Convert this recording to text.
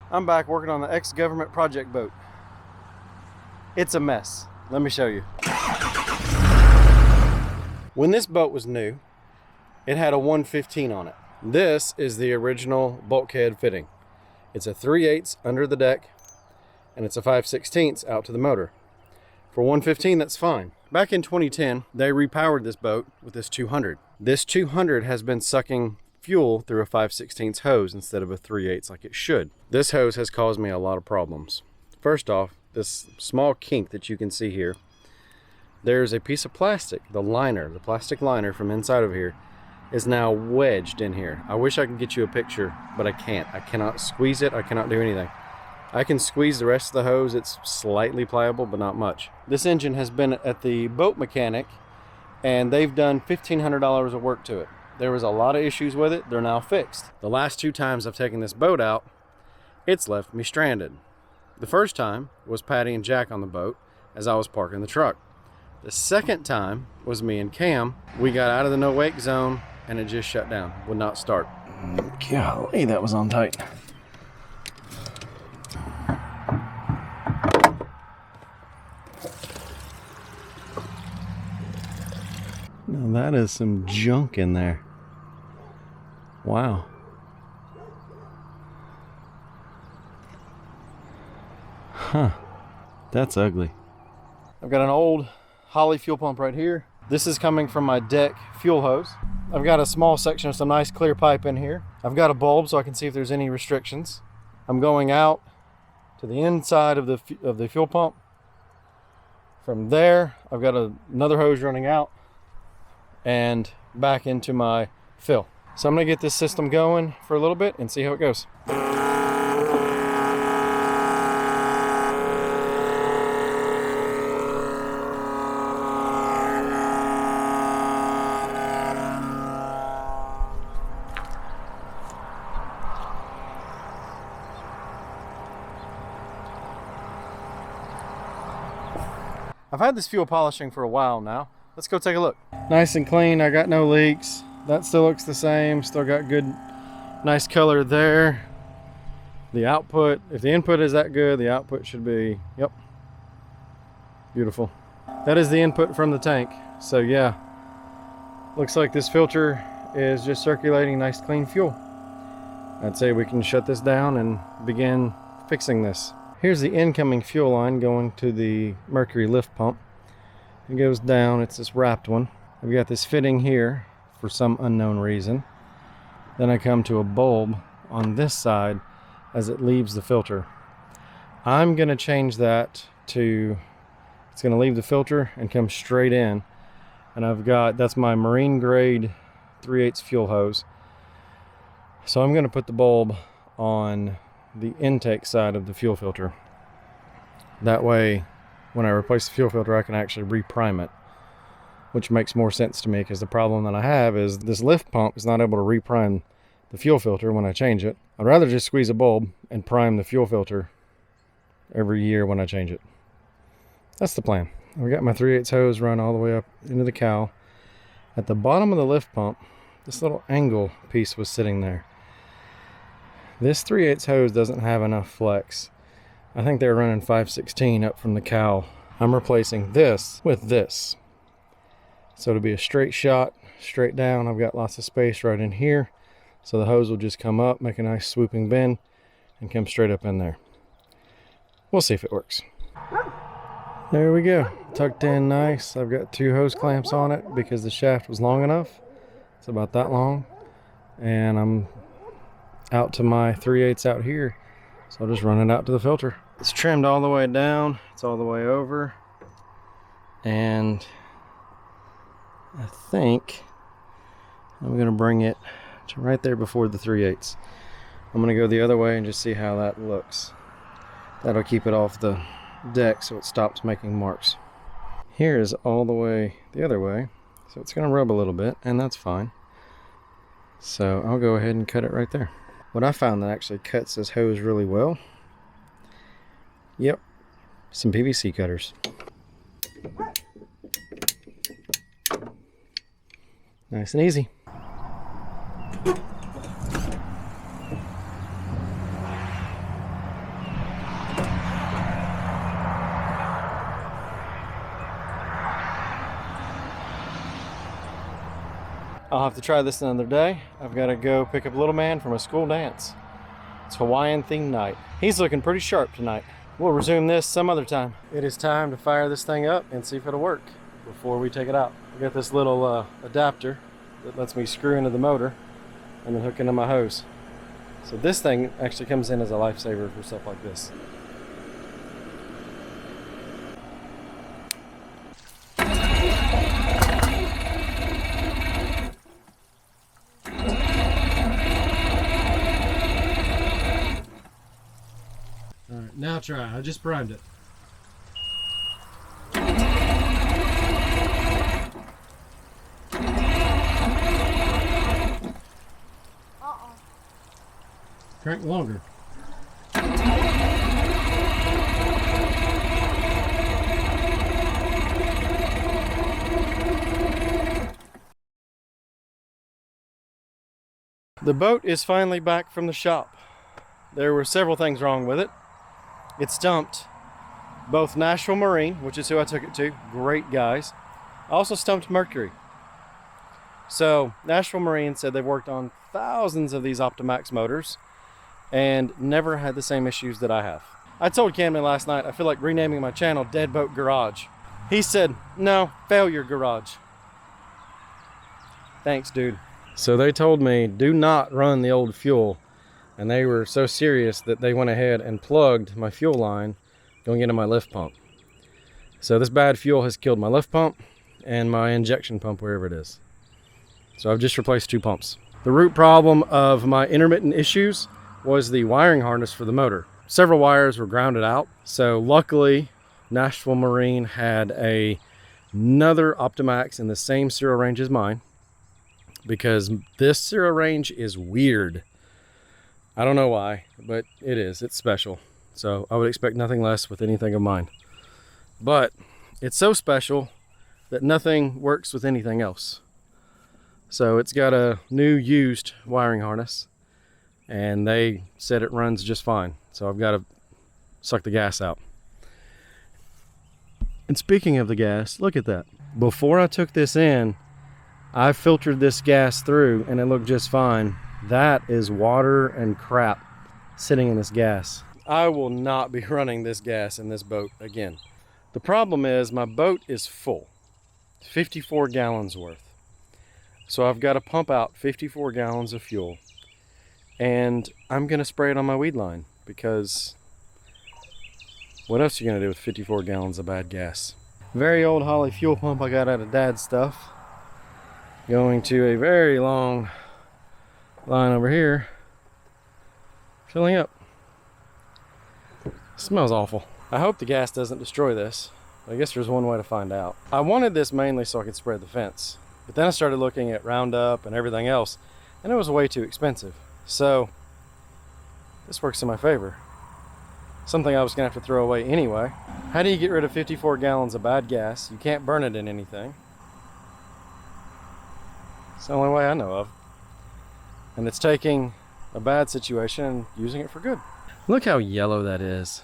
I'm back working on the ex-government project boat. It's a mess. Let me show you. When this boat was new, it had a 115 on it. This is the original bulkhead fitting. It's a 3/8 under the deck, and it's a 5/16 out to the motor. For 115, that's fine. Back in 2010, they repowered this boat with this 200. This 200 has been sucking fuel through a 5/16 hose instead of a 3/8 like it should. This hose has caused me a lot of problems. First off, this small kink that you can see here, there's a piece of plastic, the plastic liner from inside of here is now wedged in here. I wish I could get you a picture, but I can't. I cannot squeeze it. I cannot do anything. I can squeeze the rest of the hose. It's slightly pliable, but not much. This engine has been at the boat mechanic, and they've done $1,500 of work to it. There was a lot of issues with it. They're now fixed. The last 2 times I've taken this boat out, it's left me stranded. The first time was Patty and Jack on the boat as I was parking the truck. The second time was me and Cam. We got out of the no wake zone and it just shut down, would not start. Golly, that was on tight. Now that is some junk in there. Wow. Huh. That's ugly. I've got an old Holley fuel pump right here. This is coming from my deck fuel hose. I've got a small section of some nice clear pipe in here. I've got a bulb so I can see if there's any restrictions. I'm going out to the inside of the fuel pump. From there, I've got another hose running out and back into my fill. So I'm gonna get this system going for a little bit and see how it goes. I've had this fuel polishing for a while now. Let's go take a look. Nice and clean, I got no leaks. That still looks the same, still got good, nice color there. The output, if the input is that good, the output should be, yep, beautiful. That is the input from the tank. So yeah, looks like this filter is just circulating nice clean fuel. I'd say we can shut this down and begin fixing this. Here's the incoming fuel line going to the Mercury lift pump. It goes down, it's this wrapped one. I've got this fitting here for some unknown reason. Then I come to a bulb on this side as it leaves the filter. I'm gonna change that to, it's gonna leave the filter and come straight in. And I've got, that's my marine grade 3/8 fuel hose. So I'm gonna put the bulb on the intake side of the fuel filter. That way, when I replace the fuel filter, I can actually reprime it, which makes more sense to me because the problem that I have is this lift pump is not able to reprime the fuel filter when I change it. I'd rather just squeeze a bulb and prime the fuel filter every year when I change it. That's the plan. We got my 3/8 hose run all the way up into the cowl. At the bottom of the lift pump, this little angle piece was sitting there. This 3/8 hose doesn't have enough flex. I think they're running 5/16 up from the cowl. I'm replacing this with this. So it'll be a straight shot, straight down. I've got lots of space right in here. So the hose will just come up, make a nice swooping bend, and come straight up in there. We'll see if it works. There we go, tucked in nice. I've got 2 hose clamps on it because the shaft was long enough. It's about that long. And I'm out to my 3/8 out here. So I'll just run it out to the filter. It's trimmed all the way down. It's all the way over. And I think I'm gonna bring it to right there before the 3/8. I'm gonna go the other way and just see how that looks. That'll keep it off the deck so it stops making marks. Here is all the way the other way. So it's gonna rub a little bit, and that's fine. So I'll go ahead and cut it right there. What I found that actually cuts this hose really well, yep, some PVC cutters. Nice and easy. I'll have to try this another day. I've got to go pick up little man from a school dance. It's Hawaiian themed night. He's looking pretty sharp tonight. We'll resume this some other time. It is time to fire this thing up and see if it'll work before we take it out. I got this little adapter that lets me screw into the motor and then hook into my hose. So this thing actually comes in as a lifesaver for stuff like this. Alright, now try. I just primed it. Crank longer. The boat is finally back from the shop. There were several things wrong with it. It stumped both Nashville Marine, which is who I took it to, great guys. I also stumped Mercury. So Nashville Marine said they've worked on thousands of these Optimax motors and never had the same issues that I have. I told Camden last night I feel like renaming my channel Dead Boat Garage. He said, no, Failure Garage. Thanks, dude. So they told me do not run the old fuel, and they were so serious that they went ahead and plugged my fuel line going into my lift pump. So this bad fuel has killed my lift pump and my injection pump, wherever it is. So I've just replaced 2 pumps. The root problem of my intermittent issues was the wiring harness for the motor. Several wires were grounded out. So luckily, Nashville Marine had another Optimax in the same serial range as mine, because this serial range is weird. I don't know why, but it is. It's special. So I would expect nothing less with anything of mine. But it's so special that nothing works with anything else. So it's got a new used wiring harness, and they said it runs just fine. So I've got to suck the gas out. And speaking of the gas, look at that. Before I took this in, I filtered this gas through and it looked just fine. That is water and crap sitting in this gas. I will not be running this gas in this boat again. The problem is my boat is full, 54 gallons worth. So I've got to pump out 54 gallons of fuel, and I'm going to spray it on my weed line, because what else are you going to do with 54 gallons of bad gas? Very old Holly fuel pump I got out of Dad's stuff, going to a very long line over here, filling up. It smells awful. I hope the gas doesn't destroy this. I guess there's one way to find out. I wanted this mainly so I could spray the fence. But then I started looking at Roundup and everything else, and it was way too expensive. So this works in my favor. Something I was gonna have to throw away anyway. How do you get rid of 54 gallons of bad gas? You can't burn it in anything. It's the only way I know of. And it's taking a bad situation and using it for good. Look how yellow that is.